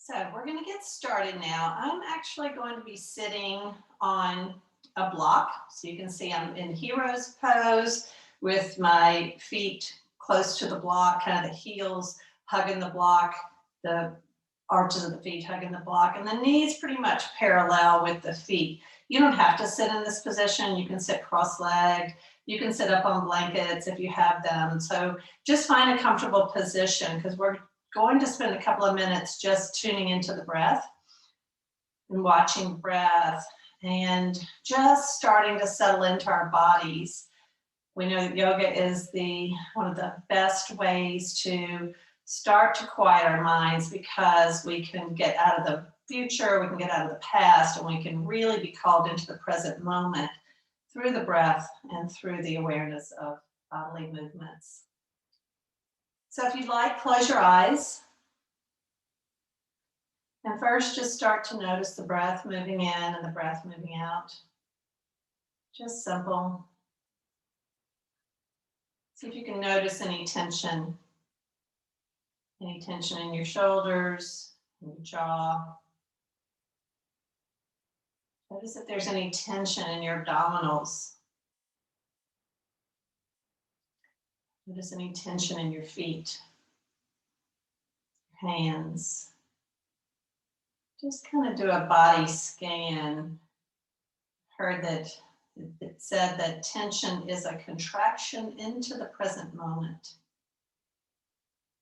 So we're going to get started now. I'm actually going to be sitting on a block. So you can see I'm in hero's pose with my feet close to the block, kind of the heels hugging the block, the arches of the feet hugging the block, and the knees pretty much parallel with the feet. You don't have to sit in this position. You can sit cross-legged. You can sit up on blankets if you have them. So just find a comfortable position because we're going to spend a couple of minutes just tuning into the breath and watching breath and just starting to settle into our bodies. We know that yoga is one of the best ways to start to quiet our minds because we can get out of the future, we can get out of the past, and we can really be called into the present moment through the breath and through the awareness of bodily movements. So if you'd like, close your eyes. And first, just start to notice the breath moving in and the breath moving out. Just simple. See if you can notice any tension in your shoulders, in your jaw. Notice if there's any tension in your abdominals. Notice any tension in your feet, hands. Just kind of do a body scan. Heard that it said that tension is a contraction into the present moment.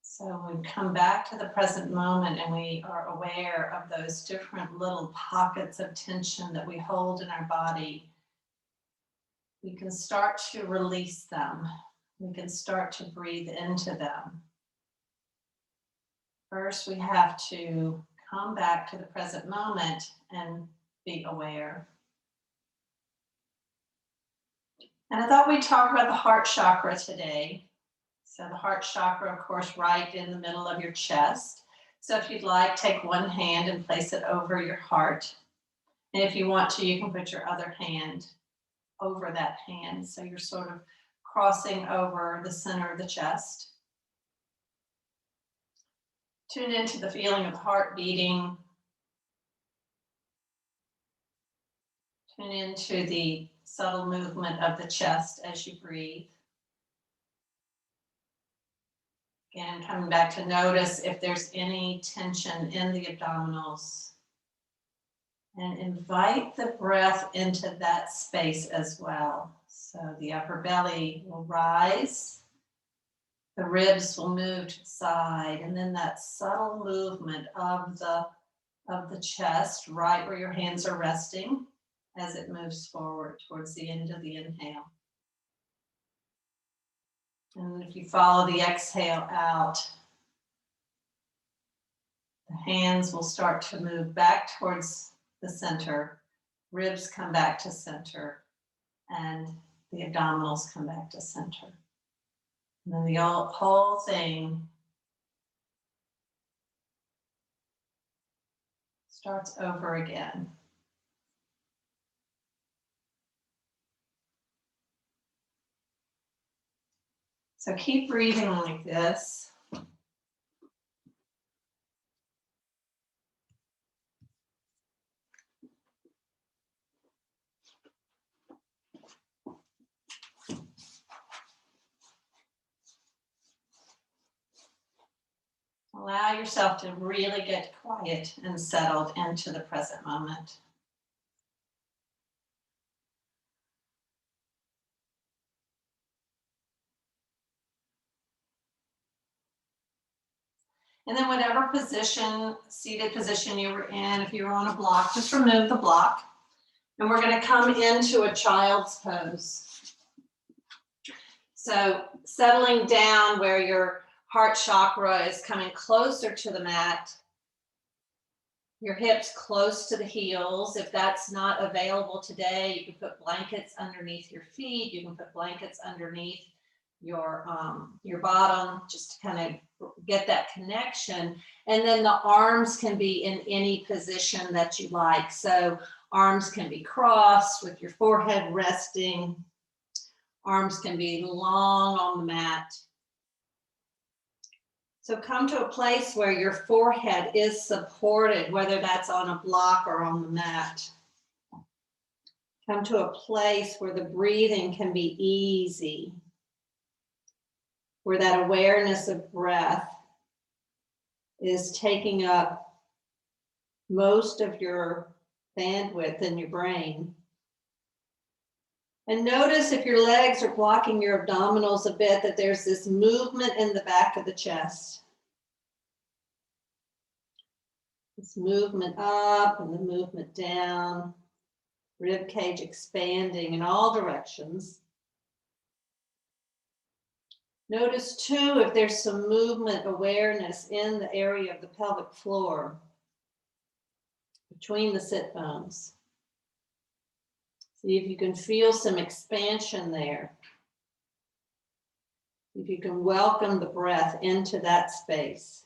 So we come back to the present moment and we are aware of those different little pockets of tension that we hold in our body. We can start to release them. We can start to breathe into them. First, we have to come back to the present moment and be aware. And I thought we'd talk about the heart chakra today. So the heart chakra, of course, right in the middle of your chest. So if you'd like, take one hand and place it over your heart. And if you want to, you can put your other hand over that hand. So you're sort of crossing over the center of the chest. Tune into the feeling of the heart beating. Tune into the subtle movement of the chest as you breathe. Again, coming back to notice if there's any tension in the abdominals. And invite the breath into that space as well. So the upper belly will rise. The ribs will move to the side. And then that subtle movement of the chest, right where your hands are resting, as it moves forward towards the end of the inhale. And if you follow the exhale out, the hands will start to move back towards the center, ribs come back to center, and the abdominals come back to center. And then the whole thing starts over again. So keep breathing like this. Allow yourself to really get quiet and settled into the present moment. And then whatever position, seated position you were in, if you were on a block, just remove the block. And we're going to come into a child's pose. So settling down where your heart chakra is coming closer to the mat. Your hips close to the heels. If that's not available today, you can put blankets underneath your feet. You can put blankets underneath your bottom, just to kind of get that connection. And then the arms can be in any position that you like. So arms can be crossed with your forehead resting. Arms can be long on the mat. So come to a place where your forehead is supported, whether that's on a block or on the mat. Come to a place where the breathing can be easy, where that awareness of breath is taking up most of your bandwidth in your brain. And notice if your legs are blocking your abdominals a bit, that there's this movement in the back of the chest. This movement up and the movement down, rib cage expanding in all directions. Notice too if there's some movement awareness in the area of the pelvic floor between the sit bones. See if you can feel some expansion there. If you can welcome the breath into that space.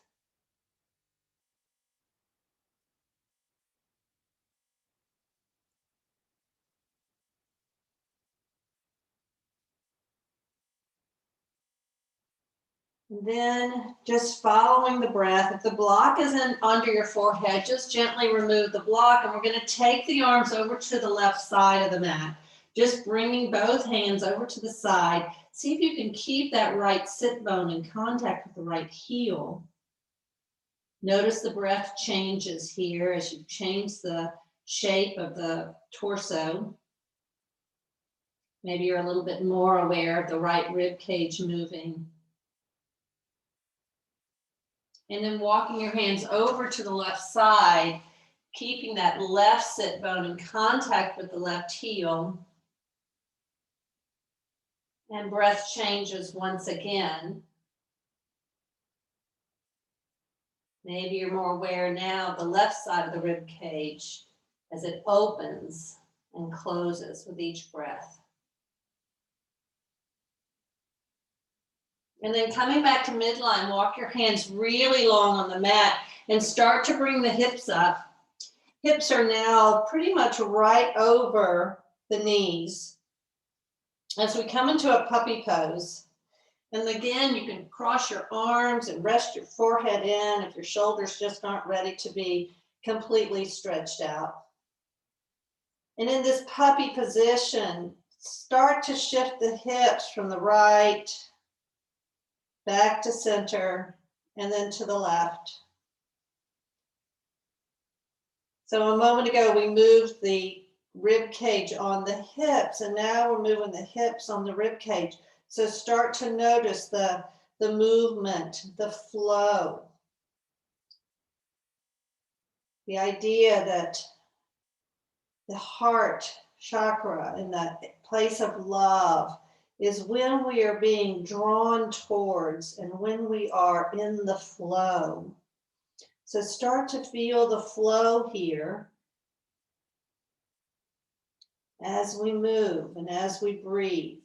And then just following the breath. If the block isn't under your forehead, just gently remove the block. And we're going to take the arms over to the left side of the mat. Just bringing both hands over to the side. See if you can keep that right sit bone in contact with the right heel. Notice the breath changes here as you change the shape of the torso. Maybe you're a little bit more aware of the right rib cage moving. And then walking your hands over to the left side, keeping that left sit bone in contact with the left heel. And breath changes once again. Maybe you're more aware now of the left side of the rib cage as it opens and closes with each breath. And then coming back to midline, walk your hands really long on the mat and start to bring the hips up. Hips are now pretty much right over the knees. As we come into a puppy pose, and again, you can cross your arms and rest your forehead in if your shoulders just aren't ready to be completely stretched out. And in this puppy position, start to shift the hips from the right back to center, and then to the left. So a moment ago, we moved the rib cage on the hips, and now we're moving the hips on the rib cage. So start to notice the movement, the flow. The idea that the heart chakra and that place of love is when we are being drawn towards and when we are in the flow. So start to feel the flow here as we move and as we breathe.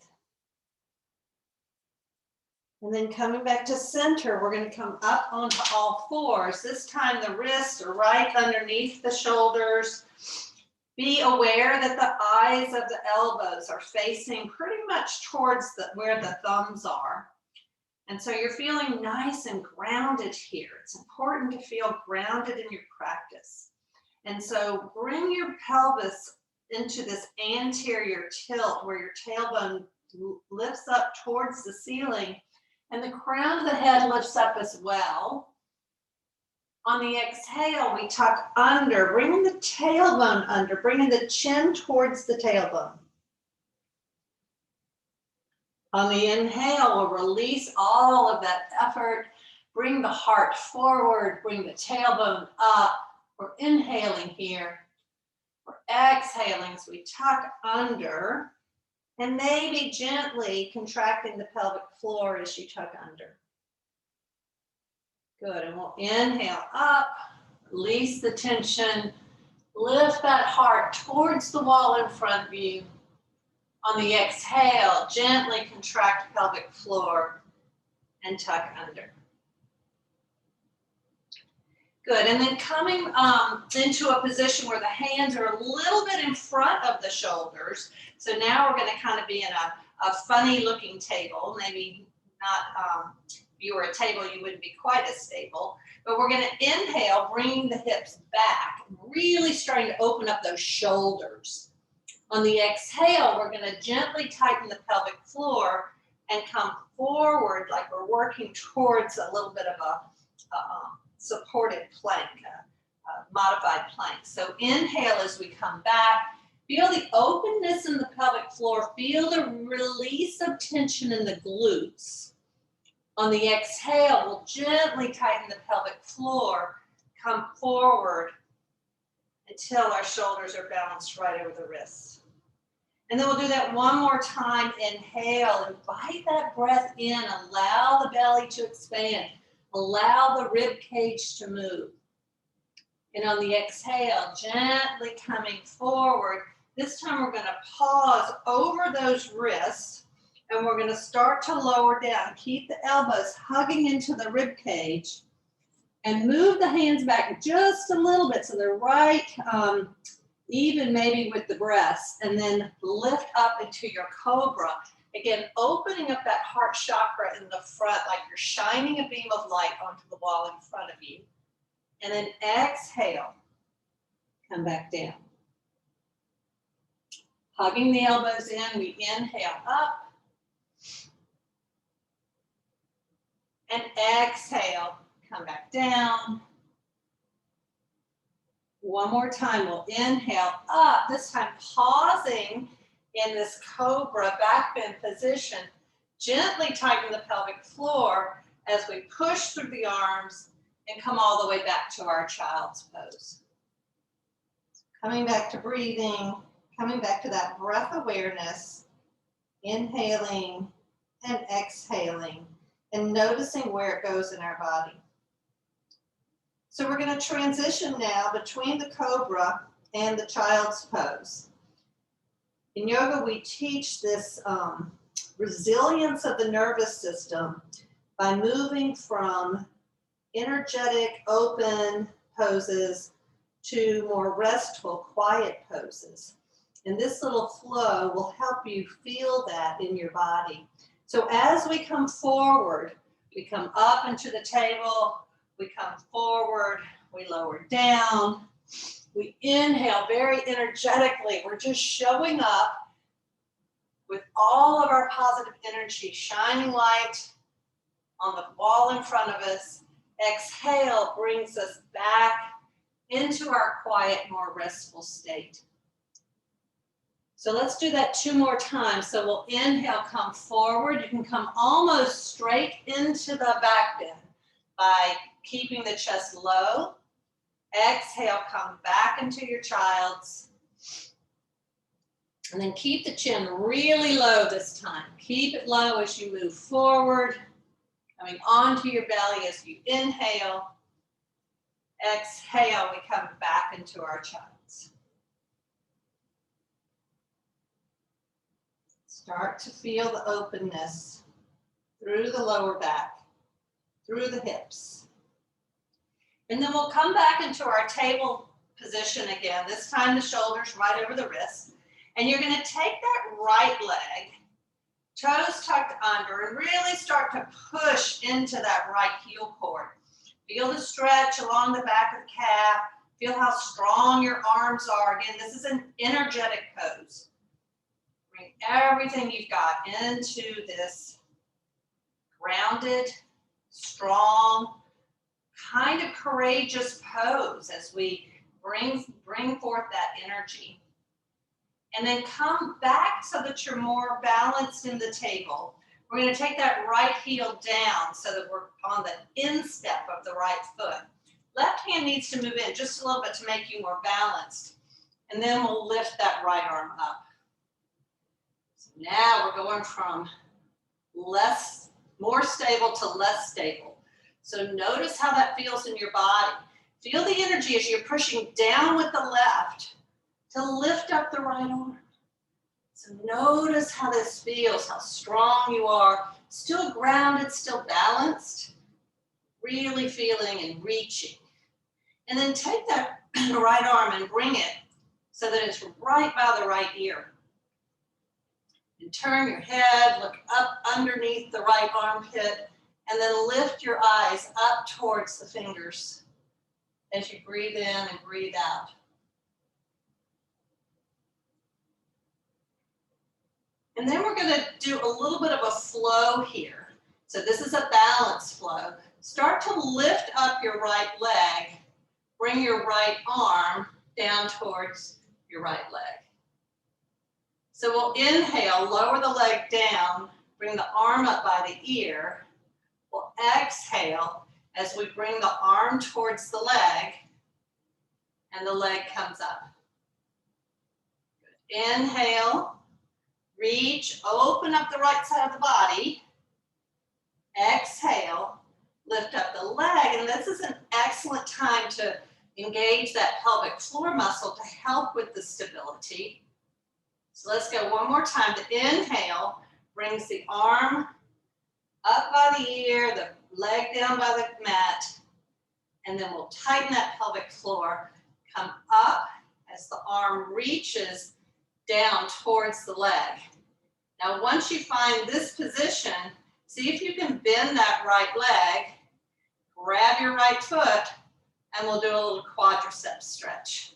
And then coming back to center, we're going to come up onto all fours. This time the wrists are right underneath the shoulders. Be aware that the eyes of the elbows are facing pretty much towards where the thumbs are. And so you're feeling nice and grounded here. It's important to feel grounded in your practice. And so bring your pelvis into this anterior tilt where your tailbone lifts up towards the ceiling and the crown of the head lifts up as well. On the exhale, we tuck under, bringing the tailbone under, bringing the chin towards the tailbone. On the inhale, we'll release all of that effort, bring the heart forward, bring the tailbone up. We're inhaling here. We're exhaling as we tuck under, and maybe gently contracting the pelvic floor as you tuck under. Good, and we'll inhale up, release the tension, lift that heart towards the wall in front of you. On the exhale, gently contract pelvic floor and tuck under. Good, and then coming into a position where the hands are a little bit in front of the shoulders. So now we're going to kind of be in a funny looking table, maybe not you were a table, you wouldn't be quite as stable. But we're going to inhale, bringing the hips back, really starting to open up those shoulders. On the exhale, we're going to gently tighten the pelvic floor and come forward like we're working towards a little bit of a supported plank, a modified plank. So inhale as we come back. Feel the openness in the pelvic floor. Feel the release of tension in the glutes. On the exhale, we'll gently tighten the pelvic floor, come forward until our shoulders are balanced right over the wrists. And then we'll do that one more time. Inhale, invite that breath in, allow the belly to expand, allow the rib cage to move. And on the exhale, gently coming forward. This time we're going to pause over those wrists and we're going to start to lower down. Keep the elbows hugging into the rib cage and move the hands back just a little bit so they're right even maybe with the breasts, and then lift up into your cobra. Again, opening up that heart chakra in the front like you're shining a beam of light onto the wall in front of you. And then exhale, come back down. Hugging the elbows in, we inhale up. And exhale, come back down. One more time, we'll inhale up, this time pausing in this cobra back bend position. Gently tighten the pelvic floor as we push through the arms and come all the way back to our child's pose. Coming back to breathing, coming back to that breath awareness, inhaling and exhaling, and noticing where it goes in our body. So we're going to transition now between the cobra and the child's pose. In yoga, we teach this resilience of the nervous system by moving from energetic, open poses to more restful, quiet poses. And this little flow will help you feel that in your body. So as we come forward, we come up into the table, we come forward, we lower down, we inhale very energetically. We're just showing up with all of our positive energy, shining light on the wall in front of us. Exhale brings us back into our quiet, more restful state. So let's do that 2 more times. So we'll inhale, come forward. You can come almost straight into the back bend by keeping the chest low. Exhale, come back into your child's. And then keep the chin really low this time. Keep it low as you move forward, coming onto your belly as you inhale. Exhale, we come back into our child's. Start to feel the openness through the lower back, through the hips. And then we'll come back into our table position again. This time the shoulders right over the wrists. And you're going to take that right leg, toes tucked under, and really start to push into that right heel cord. Feel the stretch along the back of the calf. Feel how strong your arms are. Again, this is an energetic pose. Bring everything you've got into this grounded, strong, kind of courageous pose as we bring forth that energy. And then come back so that you're more balanced in the table. We're going to take that right heel down so that we're on the instep of the right foot. Left hand needs to move in just a little bit to make you more balanced. And then we'll lift that right arm up. So now we're going from more stable to less stable. So notice how that feels in your body. Feel the energy as you're pushing down with the left to lift up the right arm. So notice how this feels, how strong you are, still grounded, still balanced, really feeling and reaching. And then take that right arm and bring it so that it's right by the right ear. And turn your head, look up underneath the right armpit, And then lift your eyes up towards the fingers as you breathe in and breathe out. And then we're going to do a little bit of a flow here. So this is a balance flow. Start to lift up your right leg. Bring your right arm down towards your right leg. So we'll inhale, lower the leg down, bring the arm up by the ear. We'll exhale as we bring the arm towards the leg and the leg comes up. Good. Inhale, reach, open up the right side of the body. Exhale, lift up the leg, and this is an excellent time to engage that pelvic floor muscle to help with the stability. So let's go one more time. The inhale brings the arm up by the ear, the leg down by the mat, and then we'll tighten that pelvic floor. Come up as the arm reaches down towards the leg. Now, once you find this position, see if you can bend that right leg, grab your right foot, and we'll do a little quadricep stretch.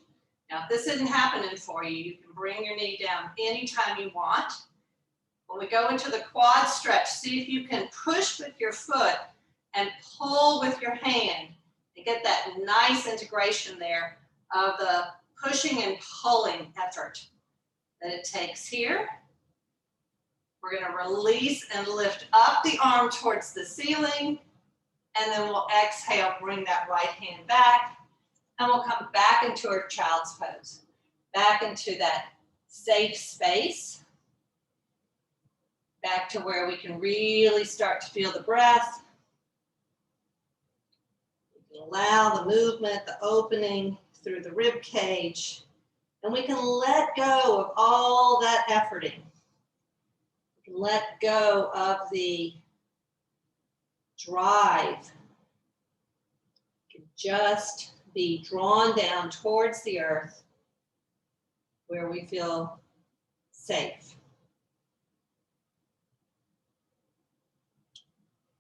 Now, if this isn't happening for you, you can bring your knee down anytime you want. When we go into the quad stretch, see if you can push with your foot and pull with your hand to get that nice integration there of the pushing and pulling effort that it takes here. We're going to release and lift up the arm towards the ceiling, and then we'll exhale, bring that right hand back, and we'll come back into our child's pose, back into that safe space, back to where we can really start to feel the breath. We can allow the movement, the opening through the rib cage, and we can let go of all that efforting. We can let go of the drive. We can just be drawn down towards the earth where we feel safe.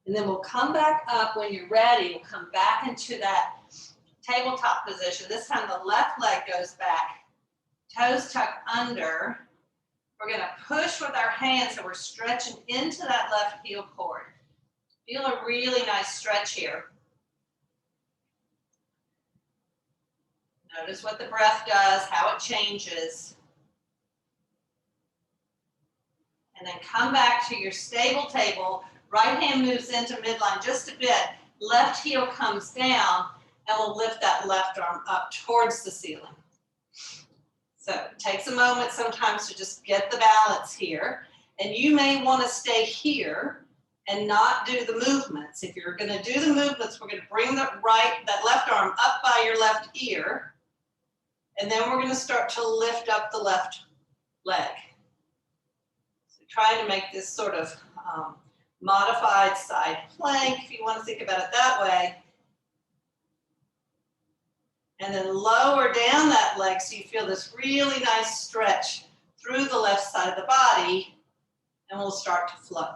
And then we'll come back up when you're ready. We'll come back into that tabletop position. This time the left leg goes back, toes tuck under. We're going to push with our hands, so we're stretching into that left heel cord. Feel a really nice stretch here. Notice what the breath does, how it changes. And then come back to your stable table. Right hand moves into midline just a bit. Left heel comes down, and we'll lift that left arm up towards the ceiling. So it takes a moment sometimes to just get the balance here. And you may want to stay here and not do the movements. If you're going to do the movements, we're going to bring that left arm up by your left ear. And then we're going to start to lift up the left leg. So trying to make this sort of modified side plank, if you want to think about it that way. And then lower down that leg so you feel this really nice stretch through the left side of the body, and we'll start to flow.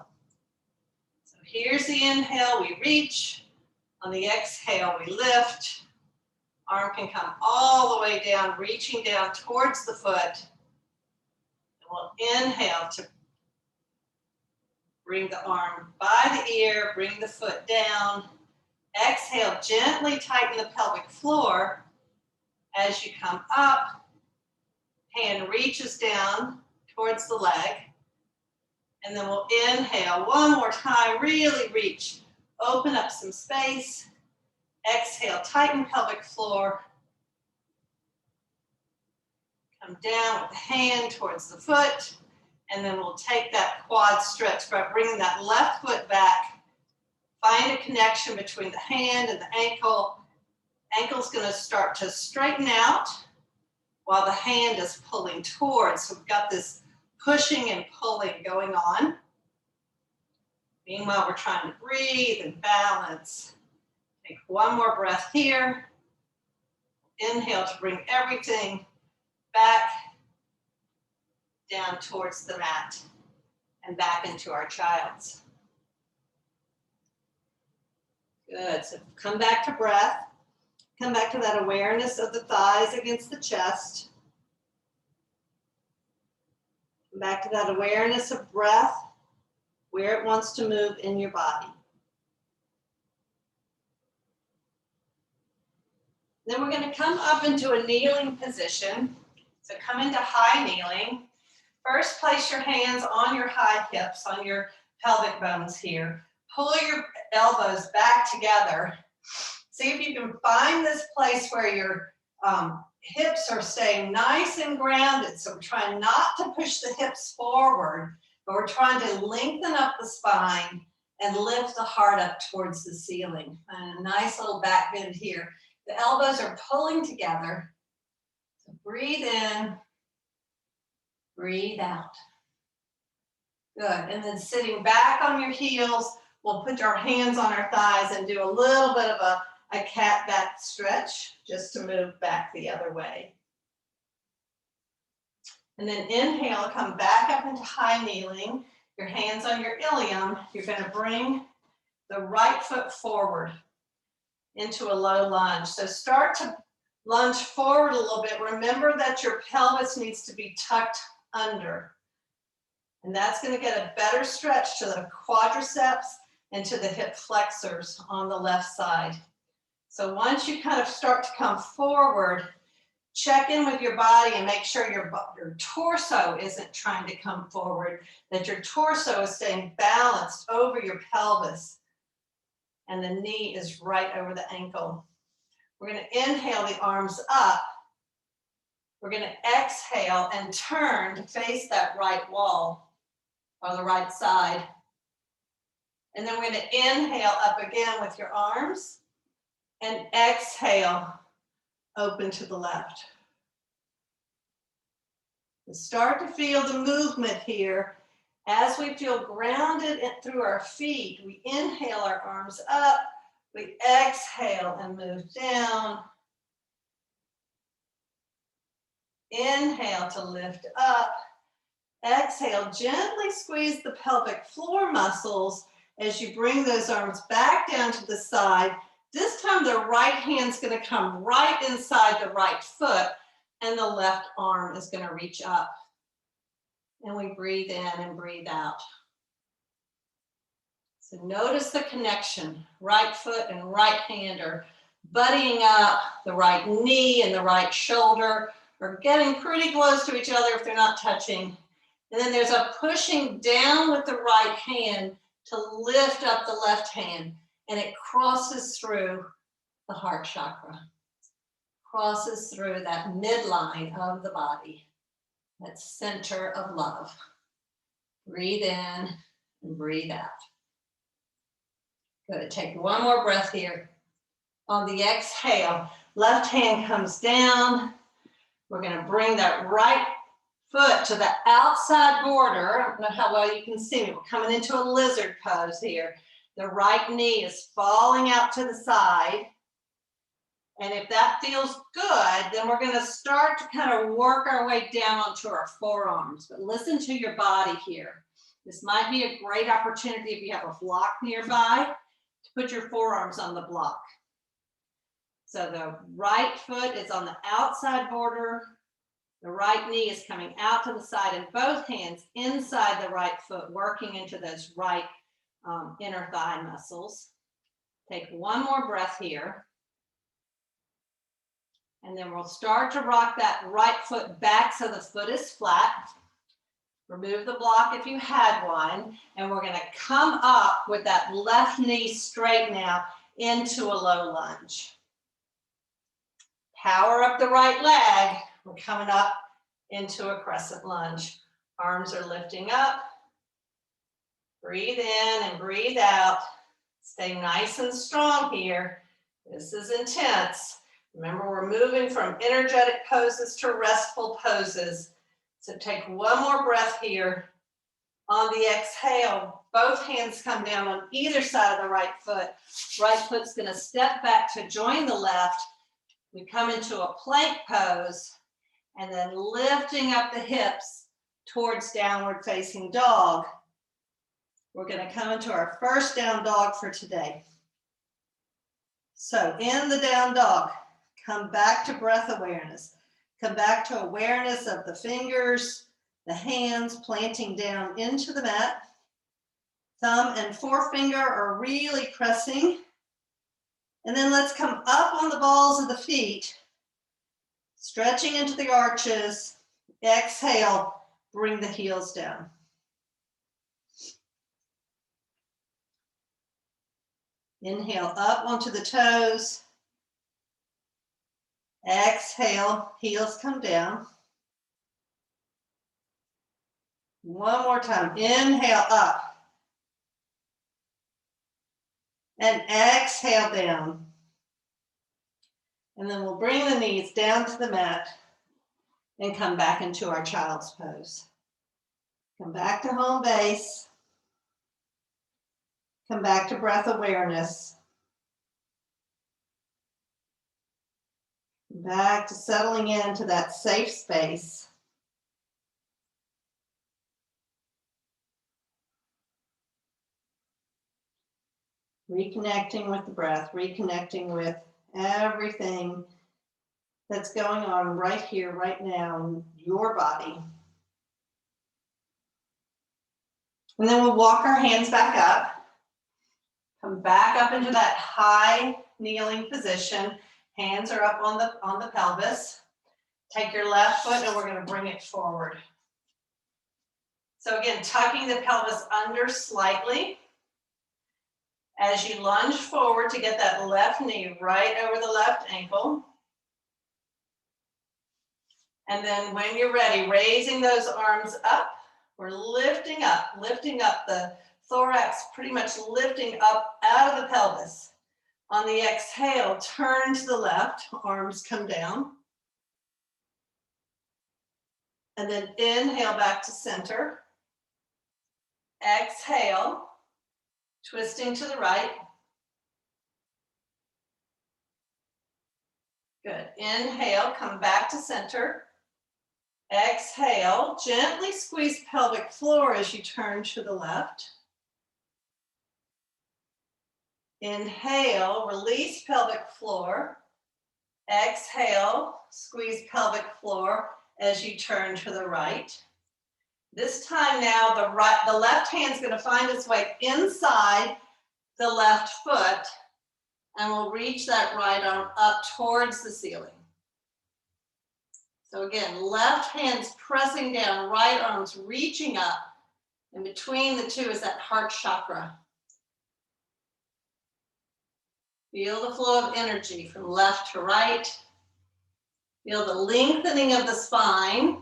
So here's the inhale, we reach. On the exhale, we lift. Arm can come all the way down, reaching down towards the foot. And we'll inhale to bring the arm by the ear, bring the foot down. Exhale, gently tighten the pelvic floor. As you come up, hand reaches down towards the leg. And then we'll inhale one more time, really reach. Open up some space. Exhale, tighten pelvic floor. Come down with the hand towards the foot. And then we'll take that quad stretch by bringing that left foot back. Find a connection between the hand and the ankle. Ankle's going to start to straighten out while the hand is pulling towards. So we've got this pushing and pulling going on. Meanwhile, we're trying to breathe and balance. Take one more breath here. Inhale to bring everything back down towards the mat and back into our child's. Good. So come back to breath. Come back to that awareness of the thighs against the chest. Come back to that awareness of breath, where it wants to move in your body. Then we're going to come up into a kneeling position. So come into high kneeling. First, place your hands on your high hips, on your pelvic bones here. Pull your elbows back together. See if you can find this place where your hips are staying nice and grounded. So we're trying not to push the hips forward, but we're trying to lengthen up the spine and lift the heart up towards the ceiling. And a nice little back bend here. The elbows are pulling together. So breathe in, breathe out. Good. And then sitting back on your heels, we'll put our hands on our thighs and do a little bit of a cat back stretch just to move back the other way. And then inhale, come back up into high kneeling. Your hands on your ilium. You're going to bring the right foot forward into a low lunge. So start to lunge forward a little bit. Remember that your pelvis needs to be tucked under. And that's going to get a better stretch to the quadriceps and to the hip flexors on the left side. So once you kind of start to come forward, check in with your body and make sure your torso isn't trying to come forward, that your torso is staying balanced over your pelvis and the knee is right over the ankle. We're going to inhale the arms up. We're going to exhale and turn to face that right wall or the right side. And then we're going to inhale up again with your arms and exhale, open to the left. Start to feel the movement here. As we feel grounded through our feet, we inhale our arms up, we exhale and move down. Inhale to lift up. Exhale, gently squeeze the pelvic floor muscles as you bring those arms back down to the side. This time the right hand's going to come right inside the right foot and the left arm is going to reach up. And we breathe in and breathe out. So notice the connection. Right foot and right hand are buddying up. The right knee and the right shoulder are getting pretty close to each other if they're not touching. And then there's a pushing down with the right hand to lift up the left hand. And it crosses through the heart chakra. Crosses through that midline of the body. That center of love. Breathe in and breathe out. Good. Take one more breath here. On the exhale, left hand comes down. We're going to bring that right foot to the outside border. I don't know how well you can see me. We're coming into a lizard pose here. The right knee is falling out to the side. And if that feels good, then we're going to start to kind of work our way down onto our forearms. But listen to your body here. This might be a great opportunity if you have a block nearby to put your forearms on the block. So the right foot is on the outside border. The right knee is coming out to the side and both hands inside the right foot, working into those right inner thigh muscles. Take one more breath here. And then we'll start to rock that right foot back so the foot is flat. Remove the block if you had one. And we're going to come up with that left knee straight now into a low lunge. Power up the right leg. We're coming up into a crescent lunge. Arms are lifting up. Breathe in and breathe out. Stay nice and strong here. This is intense. Remember, we're moving from energetic poses to restful poses. So take one more breath here. On the exhale, both hands come down on either side of the right foot. Right foot's going to step back to join the left. We come into a plank pose and then lifting up the hips towards downward facing dog. We're going to come into our first down dog for today. So in the down dog, come back to breath awareness. Come back to awareness of the fingers, the hands planting down into the mat. Thumb and forefinger are really pressing. And then let's come up on the balls of the feet, stretching into the arches. Exhale, bring the heels down. Inhale up onto the toes. Exhale, heels come down. One more time. Inhale up. And exhale down. And then we'll bring the knees down to the mat and come back into our child's pose. Come back to home base. Come back to breath awareness. Back to settling into that safe space. Reconnecting with the breath, reconnecting with everything that's going on right here, right now in your body. And then we'll walk our hands back up. Come back up into that high kneeling position. Hands are up on the pelvis. Take your left foot and we're going to bring it forward. So again, tucking the pelvis under slightly. As you lunge forward to get that left knee right over the left ankle. And then when you're ready, raising those arms up, we're lifting up the thorax, pretty much lifting up out of the pelvis. On the exhale, turn to the left, arms come down. And then inhale back to center. Exhale. Twisting to the right. Good. Inhale, come back to center. Exhale, gently squeeze pelvic floor as you turn to the left. Inhale, release pelvic floor. Exhale, squeeze pelvic floor as you turn to the right. This time now, the left hand's going to find its way inside the left foot, and we'll reach that right arm up towards the ceiling. So again, left hand's pressing down, right arm's reaching up, and between the two is that heart chakra. Feel the flow of energy from left to right. Feel the lengthening of the spine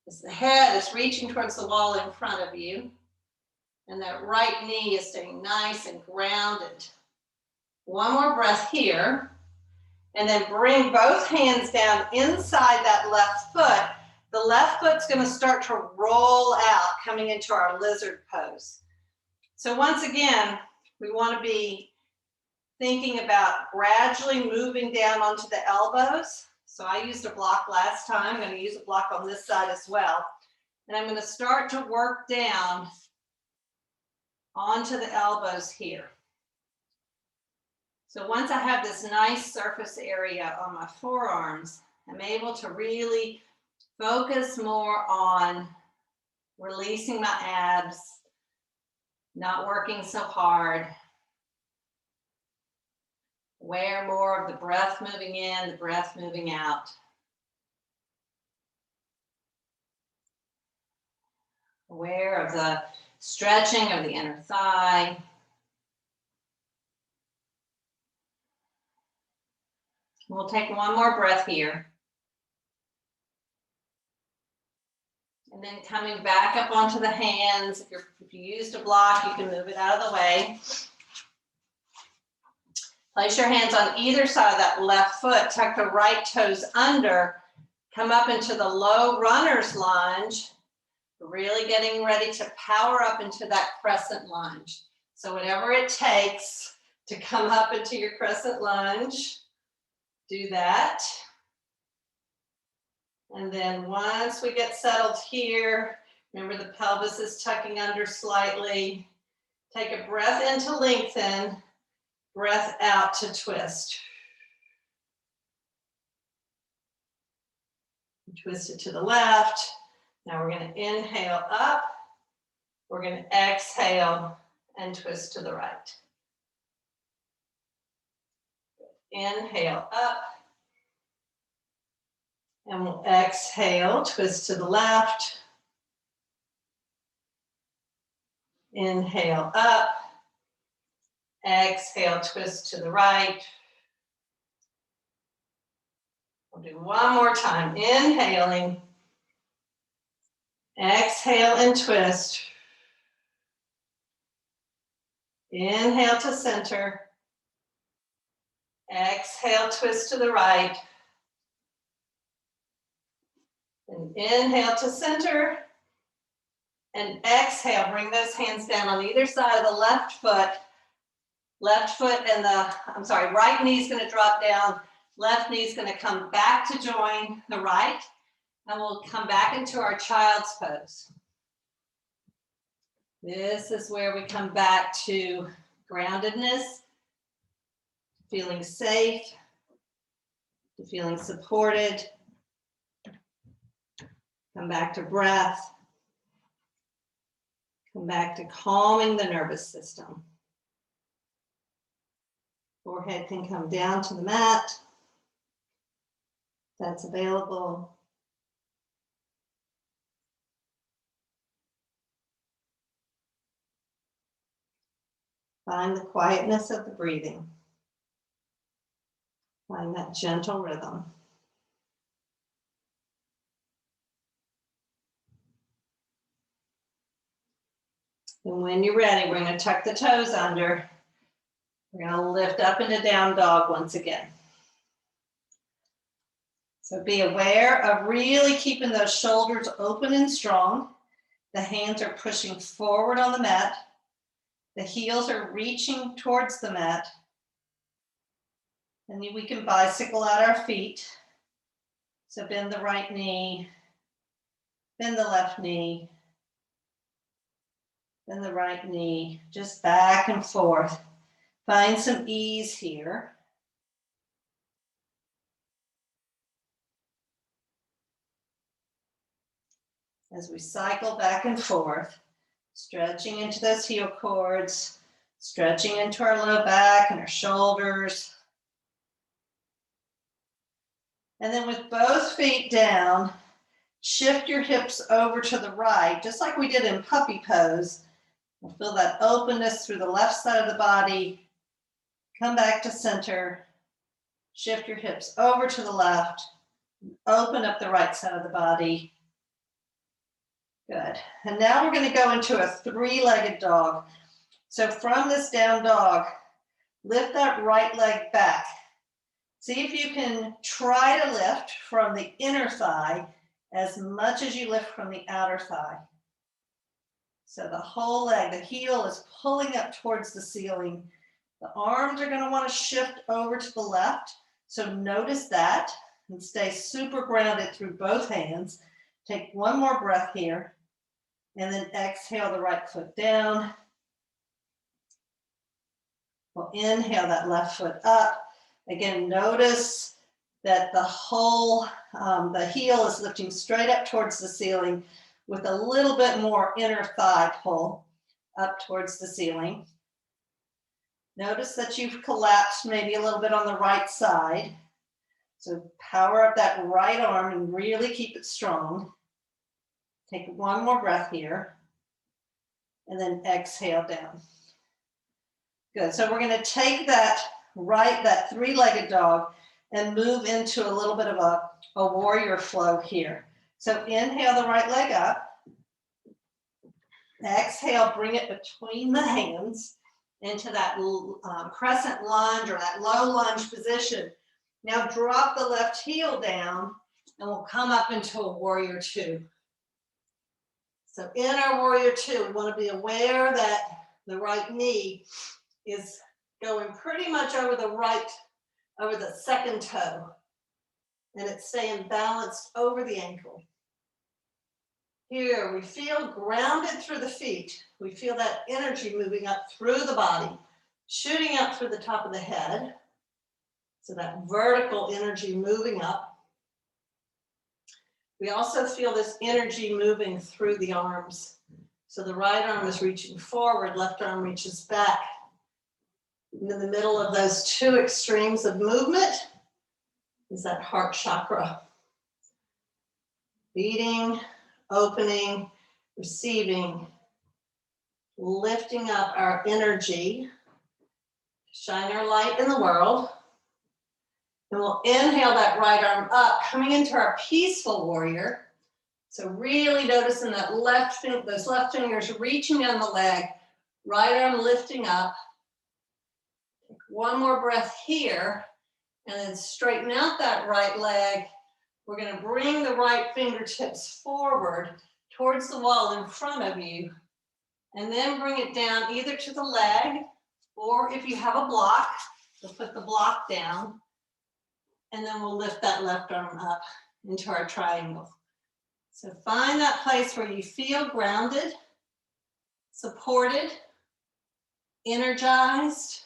as the head is reaching towards the wall in front of you. And that right knee is staying nice and grounded. One more breath here. And then bring both hands down inside that left foot. The left foot's going to start to roll out, coming into our lizard pose. So once again, we want to be thinking about gradually moving down onto the elbows. So I used a block last time. I'm going to use a block on this side as well. And I'm going to start to work down onto the elbows here. So once I have this nice surface area on my forearms, I'm able to really focus more on releasing my abs, not working so hard. Aware more of the breath moving in, the breath moving out. Aware of the stretching of the inner thigh. We'll take one more breath here. And then coming back up onto the hands. If you used a block, you can move it out of the way. Place your hands on either side of that left foot. Tuck the right toes under. Come up into the low runner's lunge. Really getting ready to power up into that crescent lunge. So whatever it takes to come up into your crescent lunge, do that. And then once we get settled here, remember the pelvis is tucking under slightly. Take a breath in to lengthen. Breath out to twist. Twist it to the left. Now we're going to inhale up. We're going to exhale and twist to the right. Inhale up. And we'll exhale, twist to the left. Inhale up. Exhale, twist to the right. We'll do one more time. Inhaling. Exhale and twist. Inhale to center. Exhale, twist to the right. And inhale to center. And exhale, bring those hands down on either side of the left foot. Left foot and right knee is going to drop down. Left knee is going to come back to join the right. And we'll come back into our child's pose. This is where we come back to groundedness, feeling safe, to feeling supported. Come back to breath. Come back to calming the nervous system. Forehead can come down to the mat. That's available. Find the quietness of the breathing. Find that gentle rhythm. And when you're ready, we're going to tuck the toes under. We're going to lift up into down dog once again. So be aware of really keeping those shoulders open and strong. The hands are pushing forward on the mat. The heels are reaching towards the mat. And we can bicycle out our feet. So bend the right knee, bend the left knee, bend the right knee, just back and forth. Find some ease here. As we cycle back and forth, stretching into those heel cords, stretching into our low back and our shoulders. And then with both feet down, shift your hips over to the right, just like we did in puppy pose. We'll feel that openness through the left side of the body. Come back to center. Shift your hips over to the left. Open up the right side of the body. Good. And now we're going to go into a three-legged dog. So from this down dog, lift that right leg back. See if you can try to lift from the inner thigh as much as you lift from the outer thigh. So the whole leg, the heel is pulling up towards the ceiling. The arms are going to want to shift over to the left. So notice that and stay super grounded through both hands. Take one more breath here and then exhale the right foot down. We'll inhale that left foot up. Again, notice that the whole, the heel is lifting straight up towards the ceiling with a little bit more inner thigh pull up towards the ceiling. Notice that you've collapsed maybe a little bit on the right side. So power up that right arm and really keep it strong. Take one more breath here and then exhale down. Good, so we're gonna take that three-legged dog and move into a little bit of a warrior flow here. So inhale the right leg up. Exhale, bring it between the hands into that crescent lunge or that low lunge position. Now drop the left heel down and we'll come up into a warrior two. So in our warrior two, we want to be aware that the right knee is going pretty much over the second toe, and it's staying balanced over the ankle. Here, we feel grounded through the feet. We feel that energy moving up through the body. shooting up through the top of the head. So that vertical energy moving up. We also feel this energy moving through the arms. So the right arm is reaching forward, left arm reaches back. And in the middle of those two extremes of movement is that heart chakra. Beating, opening, receiving, lifting up our energy, shine our light in the world. And we'll inhale that right arm up, coming into our peaceful warrior. So really noticing that those left fingers reaching down the leg, right arm lifting up. Take one more breath here, and then straighten out that right leg. We're going to bring the right fingertips forward towards the wall in front of you, and then bring it down either to the leg, or if you have a block, we'll put the block down, and then we'll lift that left arm up into our triangle. So find that place where you feel grounded, supported, energized,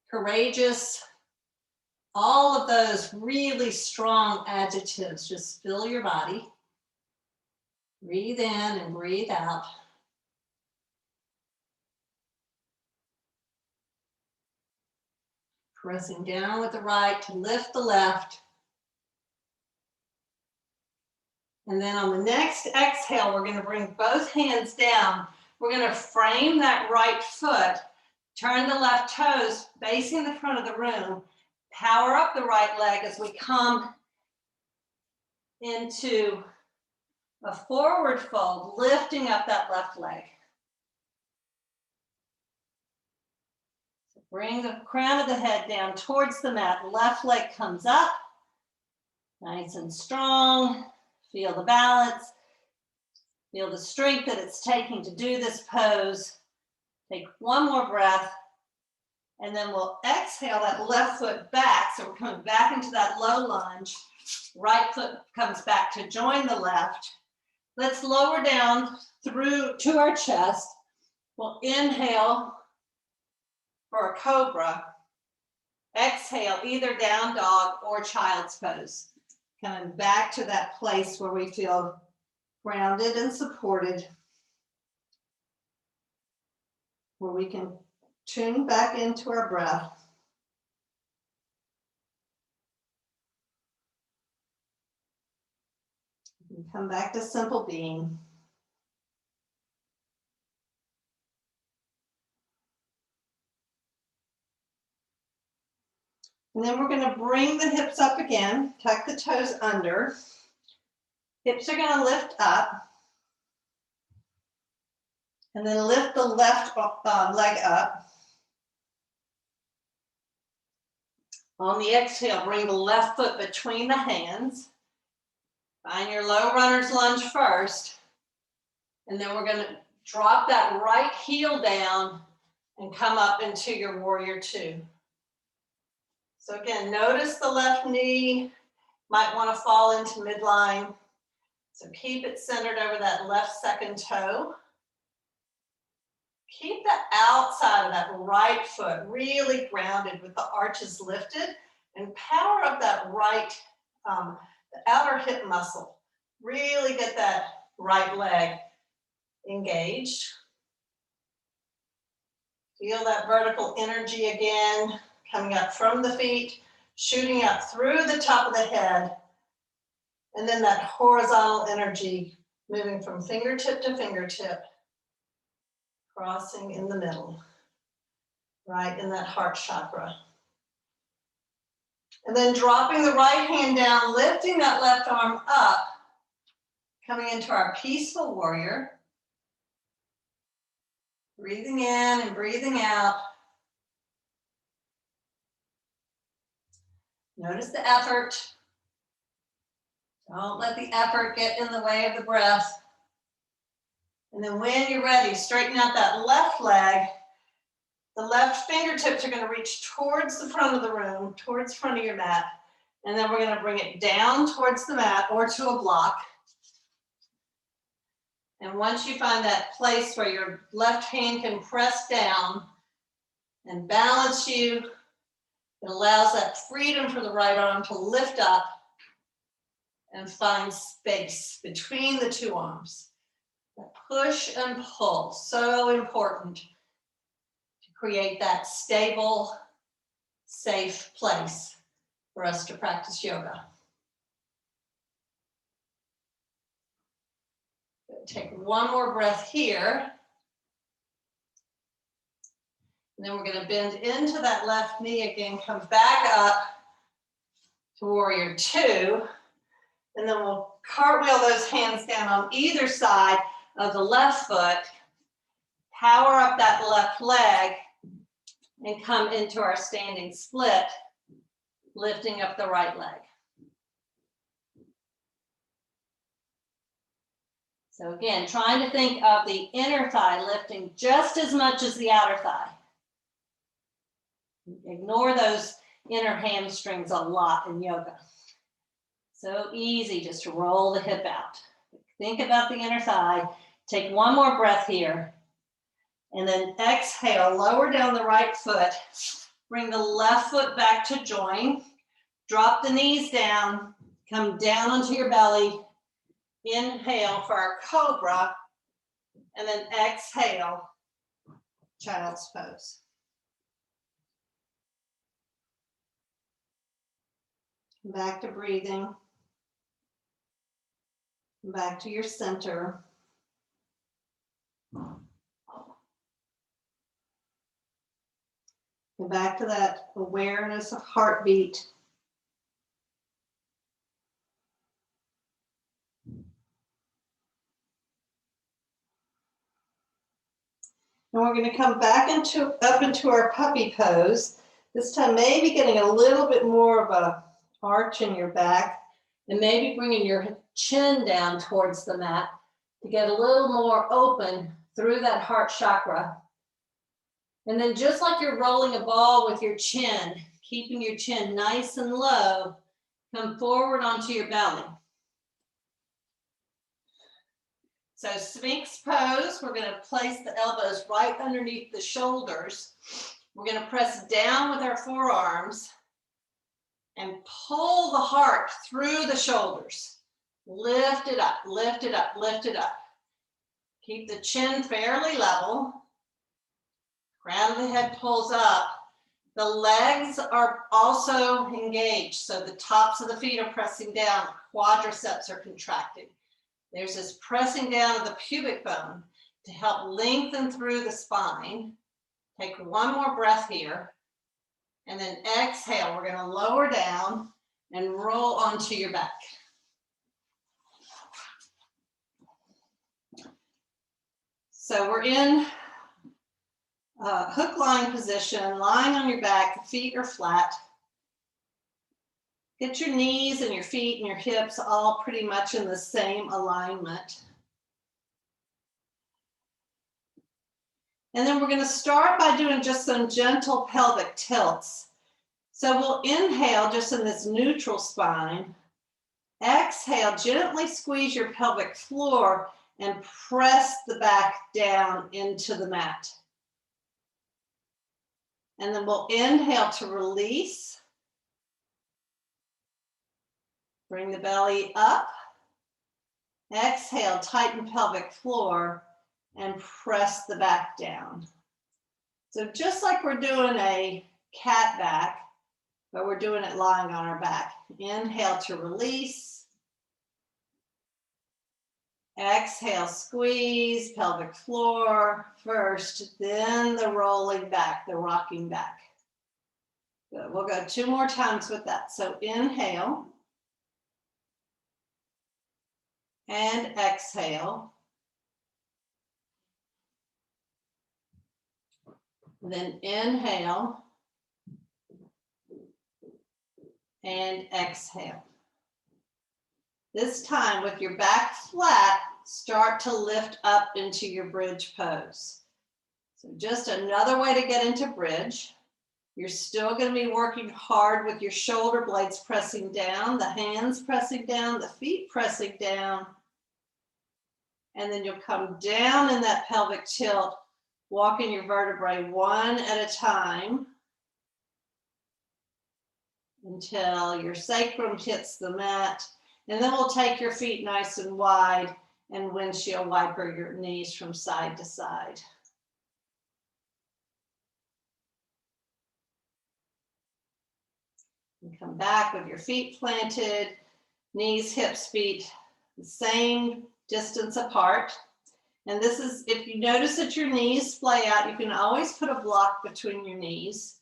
courageous. All of those really strong adjectives. Just fill your body. Breathe in and breathe out. Pressing down with the right to lift the left. And then on the next exhale, we're going to bring both hands down. We're going to frame that right foot, turn the left toes facing the front of the room, power up the right leg as we come into a forward fold, lifting up that left leg. Bring the crown of the head down towards the mat. Left leg comes up, nice and strong. Feel the balance. Feel the strength that it's taking to do this pose. Take one more breath, and then we'll exhale that left foot back. So we're coming back into that low lunge. Right foot comes back to join the left. Let's lower down through to our chest. We'll inhale for a cobra. Exhale, either down dog or child's pose. Coming back to that place where we feel grounded and supported, where we can tune back into our breath. And come back to simple being. And then we're going to bring the hips up again, tuck the toes under. Hips are going to lift up. And then lift the left leg up. On the exhale, bring the left foot between the hands. Find your low runner's lunge first. And then we're going to drop that right heel down and come up into your warrior two. So again, notice the left knee might want to fall into midline. So keep it centered over that left second toe. Keep the outside of that right foot really grounded with the arches lifted, and power up that right, the outer hip muscle. Really get that right leg engaged. Feel that vertical energy again, coming up from the feet, shooting up through the top of the head, and then that horizontal energy moving from fingertip to fingertip, crossing in the middle, right in that heart chakra. And then dropping the right hand down, lifting that left arm up, coming into our peaceful warrior. Breathing in and breathing out. Notice the effort. Don't let the effort get in the way of the breath. And then when you're ready, straighten out that left leg. The left fingertips are going to reach towards the front of the room, towards the front of your mat. And then we're going to bring it down towards the mat or to a block. And once you find that place where your left hand can press down, and balance you. It allows that freedom for the right arm to lift up and find space between the two arms. That push and pull, so important to create that stable, safe place for us to practice yoga. Take one more breath here. And then we're going to bend into that left knee again, come back up to warrior two. And then we'll cartwheel those hands down on either side of the left foot, power up that left leg, and come into our standing split, lifting up the right leg. So again, trying to think of the inner thigh lifting just as much as the outer thigh. Ignore those inner hamstrings a lot in yoga. So easy just to roll the hip out. Think about the inner thigh. Take one more breath here. And then exhale, lower down the right foot. Bring the left foot back to join. Drop the knees down. Come down onto your belly. Inhale for our cobra. And then exhale, child's pose. Back to breathing. Back to your center. And back to that awareness of heartbeat. And we're going to come back up into our puppy pose. This time maybe getting a little bit more of a arch in your back and maybe bringing your chin down towards the mat to get a little more open through that heart chakra. And then just like you're rolling a ball with your chin, keeping your chin nice and low, come forward onto your belly. So Sphinx pose, we're going to place the elbows right underneath the shoulders. We're going to press down with our forearms and pull the heart through the shoulders. Lift it up, lift it up, lift it up. Keep the chin fairly level. Crown of the head pulls up. The legs are also engaged, so the tops of the feet are pressing down, quadriceps are contracting. There's this pressing down of the pubic bone to help lengthen through the spine. Take one more breath here. And then exhale, we're going to lower down and roll onto your back. So we're in hook lying position, lying on your back, the feet are flat. Get your knees and your feet and your hips all pretty much in the same alignment. And then we're going to start by doing just some gentle pelvic tilts. So we'll inhale just in this neutral spine. Exhale, gently squeeze your pelvic floor and press the back down into the mat. And then we'll inhale to release. Bring the belly up. Exhale, tighten pelvic floor and press the back down. So just like we're doing a cat back, but we're doing it lying on our back. Inhale to release. Exhale, squeeze pelvic floor first, then the rolling back, the rocking back. Good. We'll go 2 more times with that. So inhale. And exhale. Then inhale. And exhale. This time with your back flat, start to lift up into your bridge pose. So just another way to get into bridge. You're still going to be working hard with your shoulder blades pressing down, the hands pressing down, the feet pressing down. And then you'll come down in that pelvic tilt walking your vertebrae one at a time until your sacrum hits the mat. And then we'll take your feet nice and wide and windshield wiper your knees from side to side. And come back with your feet planted, knees, hips, feet the same distance apart. And this is, if you notice that your knees splay out, you can always put a block between your knees.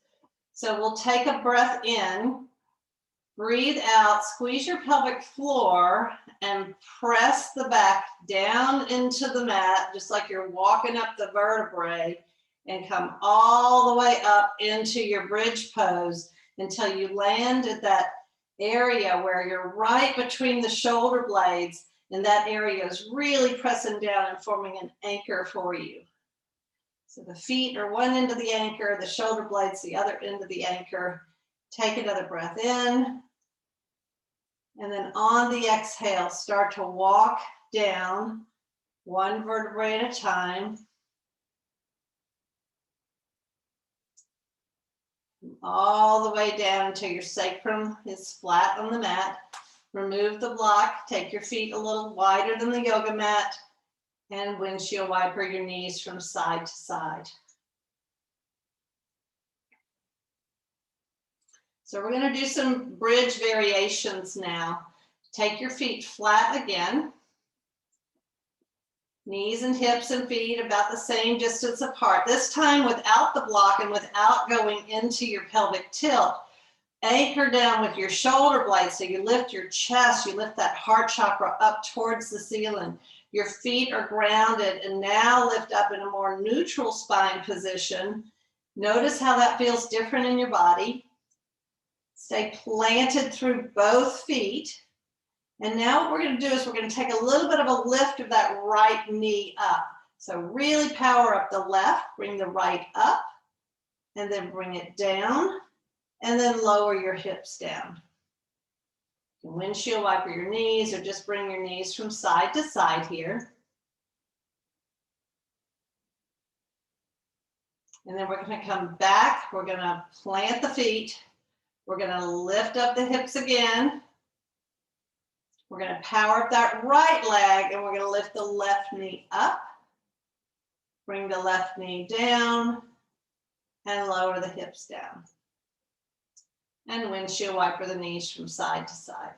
So we'll take a breath in, breathe out, squeeze your pelvic floor and press the back down into the mat, just like you're walking up the vertebrae, and come all the way up into your bridge pose until you land at that area where you're right between the shoulder blades, and that area is really pressing down and forming an anchor for you. So the feet are one end of the anchor, the shoulder blades the other end of the anchor. Take another breath in. And then on the exhale, start to walk down one vertebrae at a time. All the way down until your sacrum is flat on the mat. Remove the block, take your feet a little wider than the yoga mat, and windshield wiper your knees from side to side. So we're going to do some bridge variations now. Take your feet flat again. Knees and hips and feet about the same distance apart. This time without the block and without going into your pelvic tilt. Anchor down with your shoulder blades so you lift your chest, you lift that heart chakra up towards the ceiling. Your feet are grounded, and now lift up in a more neutral spine position. Notice how that feels different in your body. Stay planted through both feet. And now what we're going to do is we're going to take a little bit of a lift of that right knee up. So really power up the left, bring the right up, and then bring it down, and then lower your hips down. You can windshield wiper your knees or just bring your knees from side to side here. And then we're going to come back. We're going to plant the feet. We're going to lift up the hips again. We're going to power up that right leg, and we're going to lift the left knee up. Bring the left knee down and lower the hips down. And windshield wiper the knees from side to side.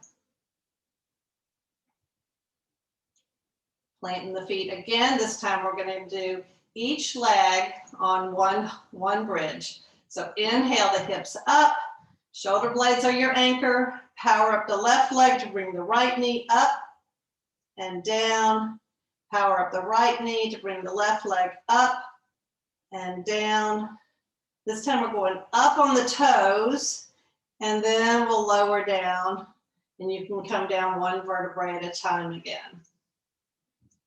Planting the feet again. This time we're going to do each leg on one bridge. So inhale the hips up. Shoulder blades are your anchor. Power up the left leg to bring the right knee up and down. Power up the right knee to bring the left leg up and down. This time we're going up on the toes, and then we'll lower down, and you can come down one vertebrae at a time again.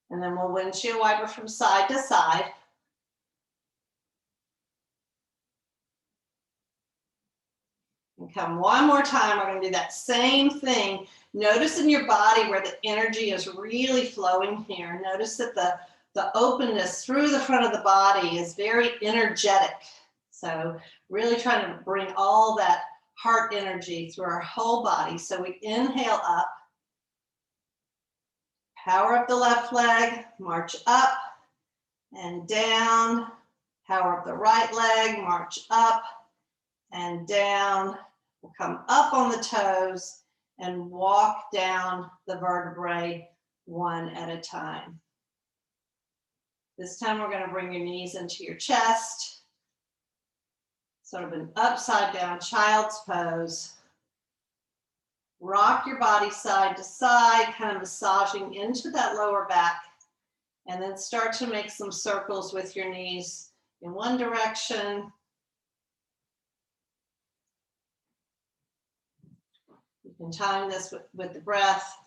And then we'll windshield wiper from side to side. And come one more time, we're going to do that same thing. Notice in your body where the energy is really flowing here. Notice that the openness through the front of the body is very energetic. So really trying to bring all that heart energy through our whole body. So we inhale up, power up the left leg, march up and down, power up the right leg, march up and down. We'll come up on the toes and walk down the vertebrae one at a time. This time we're going to bring your knees into your chest, sort of an upside down child's pose. Rock your body side to side, kind of massaging into that lower back, and then start to make some circles with your knees in one direction. You can time this with the breath.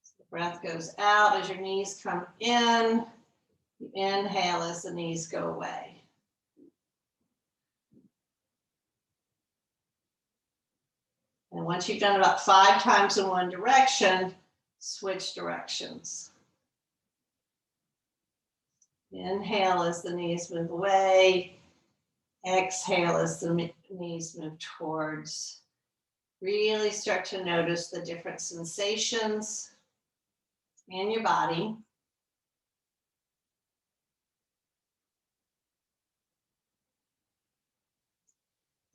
So the breath goes out as your knees come in. You inhale as the knees go away. And once you've done about 5 times in one direction, switch directions. Inhale as the knees move away. Exhale as the knees move towards. Really start to notice the different sensations in your body.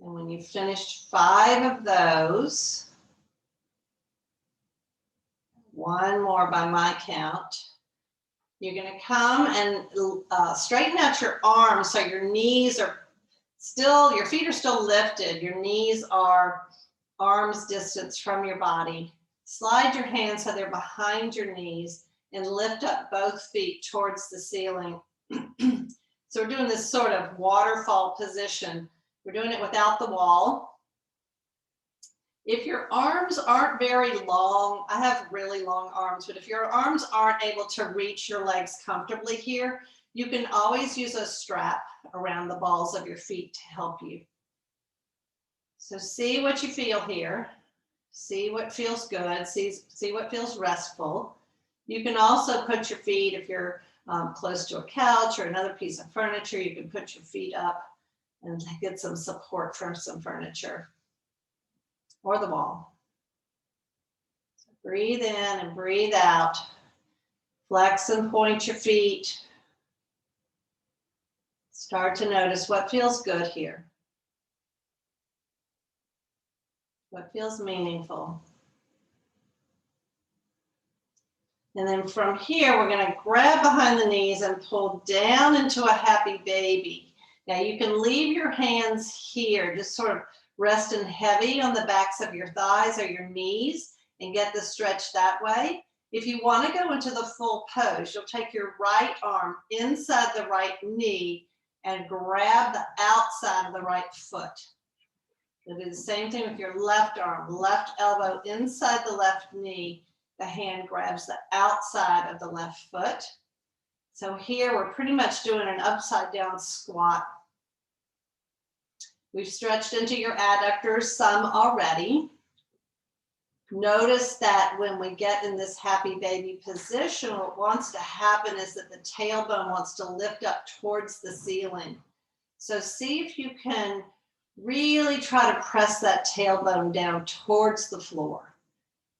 And when you've finished 5 of those, one more by my count, you're going to come and straighten out your arms so your knees are still, your feet are still lifted. Your knees are arms distance from your body. Slide your hands so they're behind your knees and lift up both feet towards the ceiling. So we're doing this sort of waterfall position. We're doing it without the wall. If your arms aren't very long, I have really long arms, but if your arms aren't able to reach your legs comfortably here, you can always use a strap around the balls of your feet to help you. So see what you feel here. See what feels good. See what feels restful. You can also put your feet, if you're close to a couch or another piece of furniture, you can put your feet up and get some support from some furniture or the wall. So breathe in and breathe out. Flex and point your feet. Start to notice what feels good here. What feels meaningful. And then from here, we're going to grab behind the knees and pull down into a happy baby. Now you can leave your hands here, just sort of resting heavy on the backs of your thighs or your knees and get the stretch that way. If you want to go into the full pose, you'll take your right arm inside the right knee and grab the outside of the right foot. You'll do the same thing with your left arm, left elbow inside the left knee. The hand grabs the outside of the left foot. So here we're pretty much doing an upside down squat. We've stretched into your adductors some already. Notice that when we get in this happy baby position, what wants to happen is that the tailbone wants to lift up towards the ceiling. So see if you can really try to press that tailbone down towards the floor,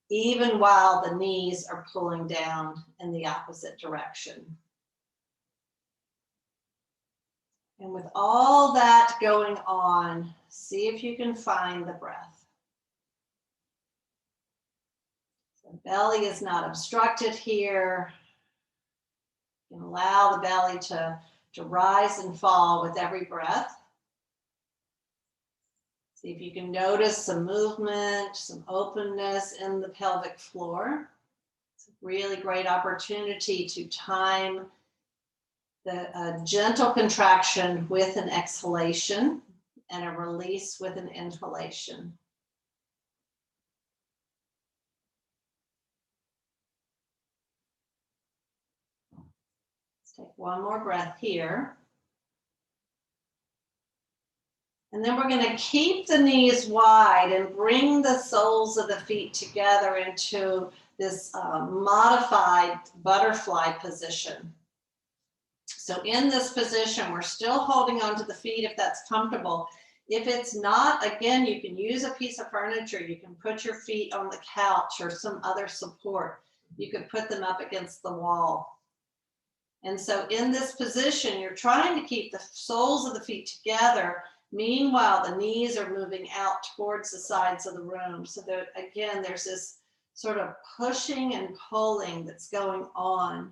even while the knees are pulling down in the opposite direction. And with all that going on, see if you can find the breath. The belly is not obstructed here. You can allow the belly to rise and fall with every breath. See if you can notice some movement, some openness in the pelvic floor. It's a really great opportunity to time the gentle contraction with an exhalation and a release with an inhalation. Let's take one more breath here. And then we're going to keep the knees wide and bring the soles of the feet together into this modified butterfly position. So in this position, we're still holding onto the feet if that's comfortable. If it's not, again, you can use a piece of furniture. You can put your feet on the couch or some other support. You could put them up against the wall. And so in this position, you're trying to keep the soles of the feet together. Meanwhile, the knees are moving out towards the sides of the room. So that, again, there's this sort of pushing and pulling that's going on.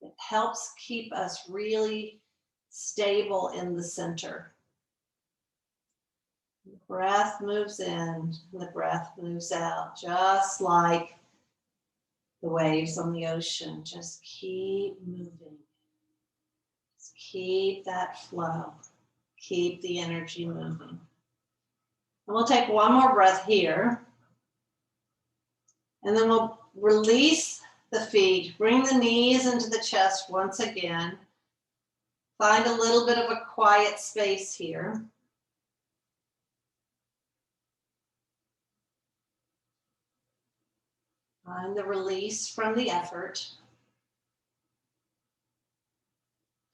It helps keep us really stable in the center. The breath moves in, the breath moves out, just like the waves on the ocean. Just keep moving. Just keep that flow. Keep the energy moving. And we'll take one more breath here. And then we'll release the feet, bring the knees into the chest once again. Find a little bit of a quiet space here. Find the release from the effort.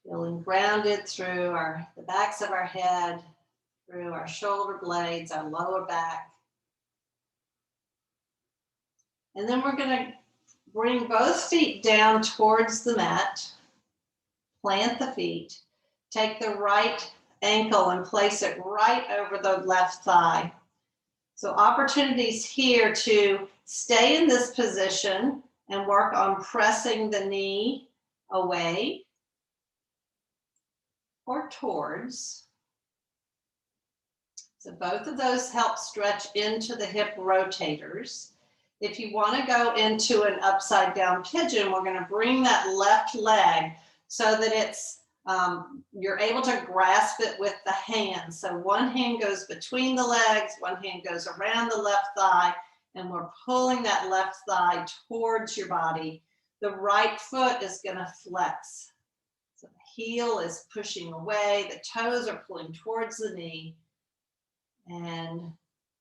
Feeling grounded through the backs of our head, through our shoulder blades, our lower back. And then we're going to bring both feet down towards the mat. Plant the feet. Take the right ankle and place it right over the left thigh. So opportunities here to stay in this position and work on pressing the knee away or towards. So both of those help stretch into the hip rotators. If you want to go into an upside down pigeon, we're going to bring that left leg so that it's you're able to grasp it with the hand. So one hand goes between the legs, one hand goes around the left thigh, and we're pulling that left thigh towards your body. The right foot is going to flex. So the heel is pushing away, the toes are pulling towards the knee, and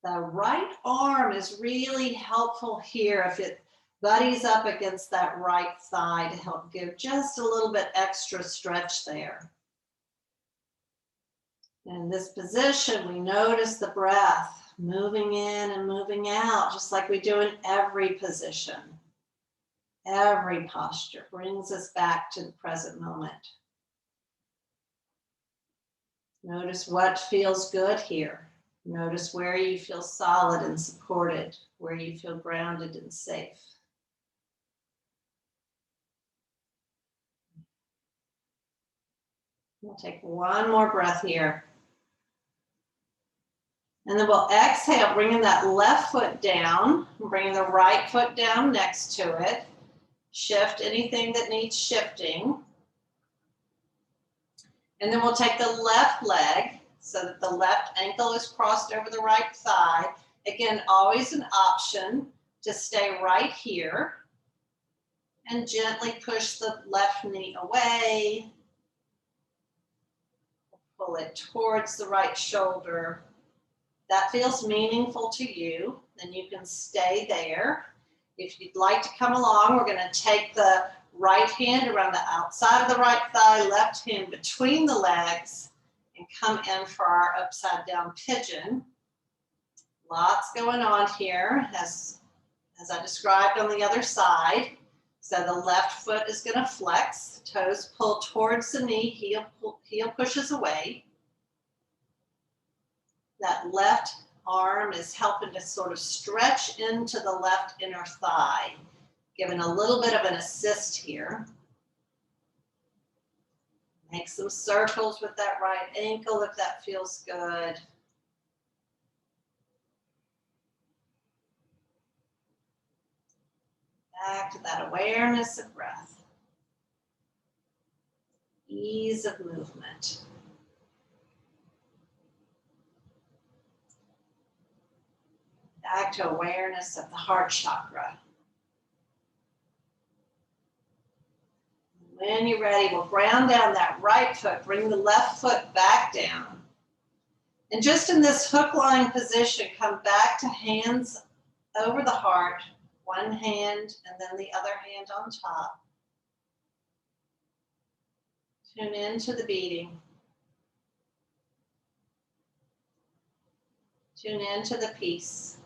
the right arm is really helpful here if it buddies up against that right thigh to help give just a little bit extra stretch there. In this position, we notice the breath moving in and moving out, just like we do in every position. Every posture brings us back to the present moment. Notice what feels good here. Notice where you feel solid and supported, where you feel grounded and safe. We'll take one more breath here. And then we'll exhale, bringing that left foot down, bringing the right foot down next to it. Shift anything that needs shifting. And then we'll take the left leg so that the left ankle is crossed over the right thigh. Again, always an option to stay right here and gently push the left knee away. Pull it towards the right shoulder. That feels meaningful to you, then you can stay there. If you'd like to come along, we're going to take the right hand around the outside of the right thigh, left hand between the legs, and come in for our upside down pigeon. Lots going on here as I described on the other side. So the left foot is going to flex, toes pull towards the knee, heel pushes away. That left arm is helping to sort of stretch into the left inner thigh, giving a little bit of an assist here. Make some circles with that right ankle if that feels good. Back to that awareness of breath. Ease of movement. Back to awareness of the heart chakra. When you're ready, we'll ground down that right foot, bring the left foot back down. And just in this hook line position, come back to hands over the heart, one hand and then the other hand on top. Tune into the beating. Tune into the peace.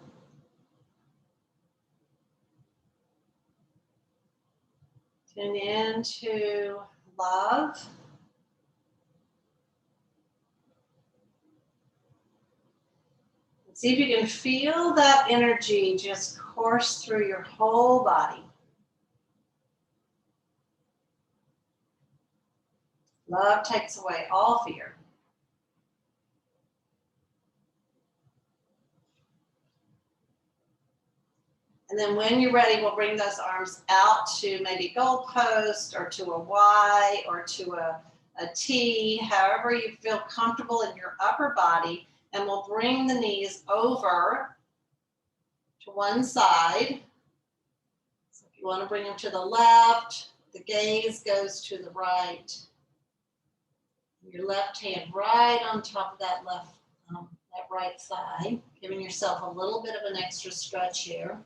Tune into love. See if you can feel that energy just course through your whole body. Love takes away all fear. And then when you're ready, we'll bring those arms out to maybe goalpost or to a Y or to a T, however you feel comfortable in your upper body. And we'll bring the knees over to one side. So if you want to bring them to the left, the gaze goes to the right. Your left hand right on top of that that right thigh, giving yourself a little bit of an extra stretch here.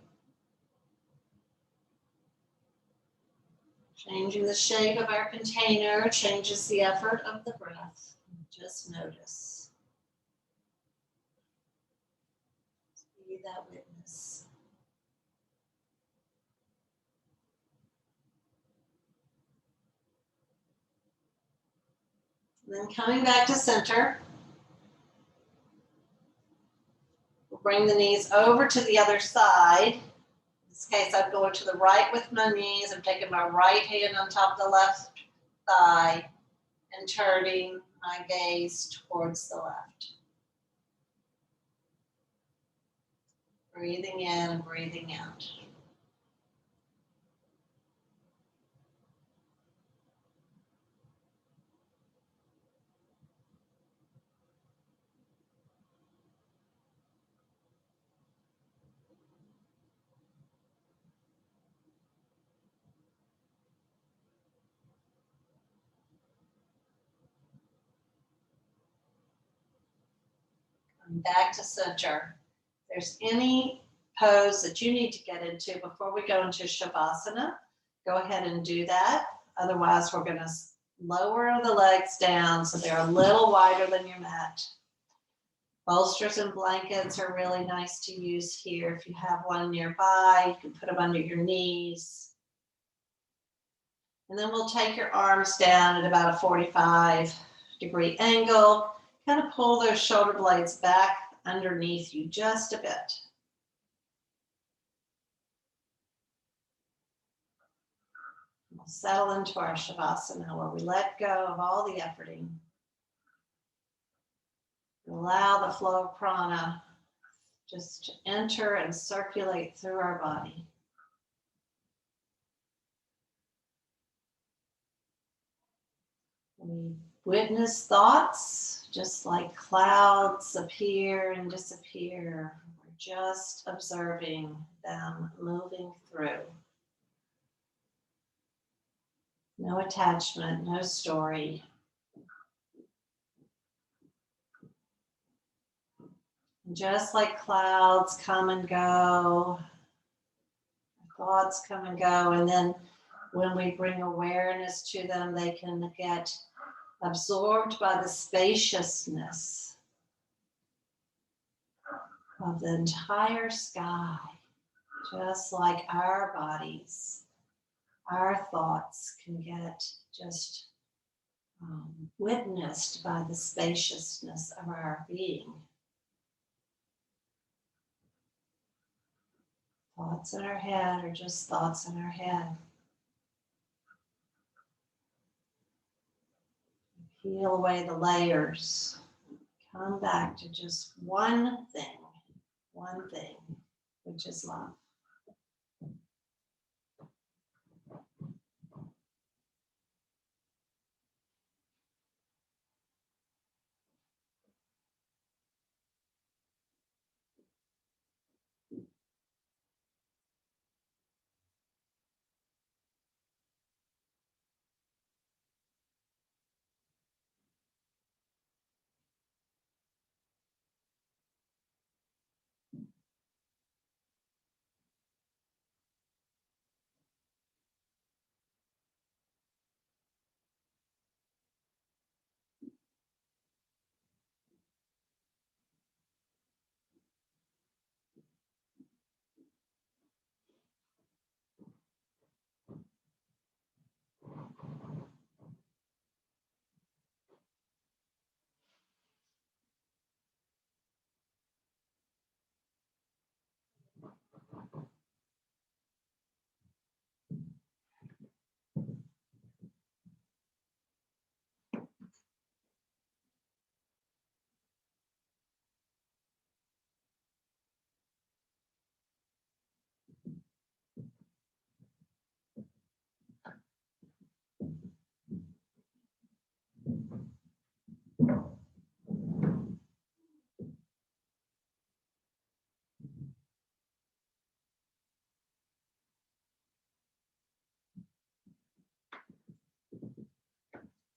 Changing the shape of our container changes the effort of the breath. Just notice. Be that witness. Then coming back to center, we'll bring the knees over to the other side. In this case, I'm going to the right with my knees. I'm taking my right hand on top of the left thigh and turning my gaze towards the left. Breathing in and breathing out. Back to center. If there's any pose that you need to get into before we go into Shavasana, go ahead and do that. Otherwise, we're going to lower the legs down so they're a little wider than your mat. Bolsters and blankets are really nice to use here. If you have one nearby, you can put them under your knees. And then we'll take your arms down at about a 45-degree angle. Kind of pull those shoulder blades back underneath you just a bit. We'll settle into our Shavasana where we let go of all the efforting. Allow the flow of prana just to enter and circulate through our body. We witness thoughts just like clouds appear and disappear. We're just observing them moving through. No attachment, no story. Just like clouds come and go, thoughts come and go, and then when we bring awareness to them, they can get absorbed by the spaciousness of the entire sky, just like our bodies, our thoughts can get just witnessed by the spaciousness of our being. Thoughts in our head are just thoughts in our head. Peel away the layers. Come back to just one thing, which is love.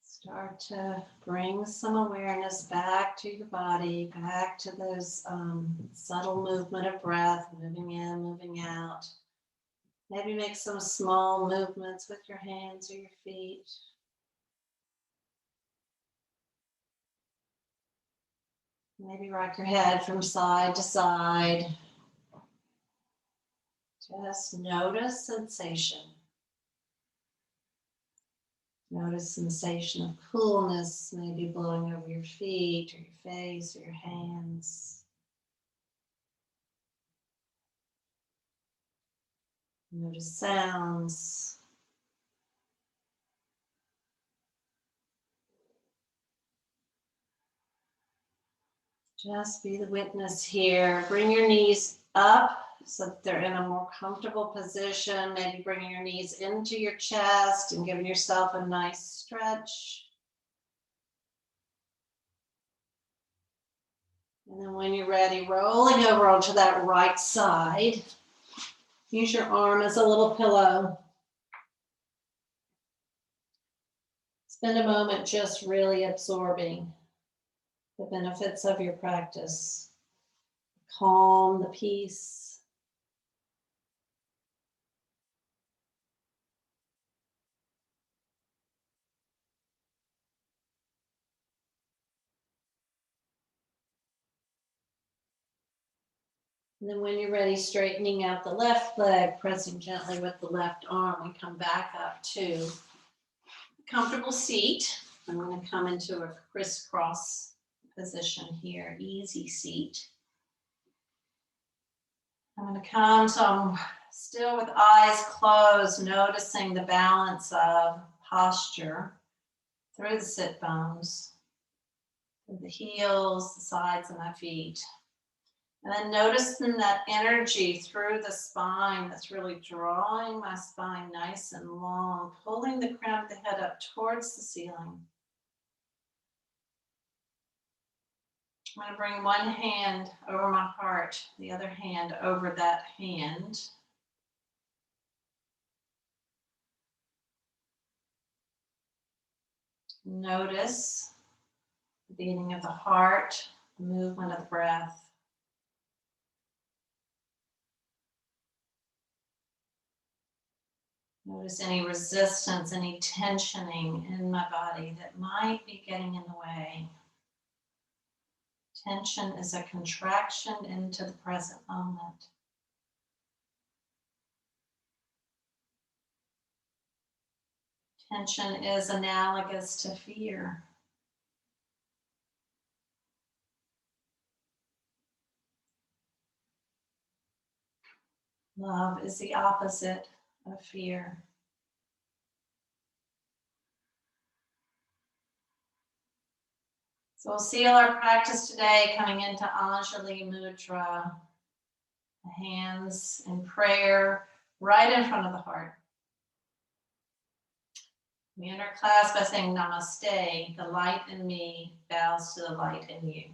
Start to bring some awareness back to your body, back to those subtle movement of breath, moving in, moving out. Maybe make some small movements with your hands or your feet. Maybe rock your head from side to side. Just notice sensation. Notice sensation of coolness, maybe blowing over your feet or your face or your hands. Notice sounds. Just be the witness here. Bring your knees up so that they're in a more comfortable position. Maybe bringing your knees into your chest and giving yourself a nice stretch. And then when you're ready, rolling over onto that right side. Use your arm as a little pillow. Spend a moment just really absorbing the benefits of your practice. Calm, the peace. And then when you're ready, straightening out the left leg, pressing gently with the left arm, and come back up to a comfortable seat. I'm going to come into a crisscross position here, easy seat. I'm going to come, so I'm still with eyes closed, noticing the balance of posture through the sit bones, through the heels, the sides of my feet. And then noticing that energy through the spine that's really drawing my spine nice and long, pulling the crown of the head up towards the ceiling. I'm going to bring one hand over my heart, the other hand over that hand. Notice the beating of the heart, the movement of the breath. Notice any resistance, any tensioning in my body that might be getting in the way. Tension is a contraction into the present moment. Tension is analogous to fear. Love is the opposite of fear. So we'll seal our practice today coming into Anjali Mudra. The hands in prayer right in front of the heart. We end our class by saying Namaste. The light in me bows to the light in you.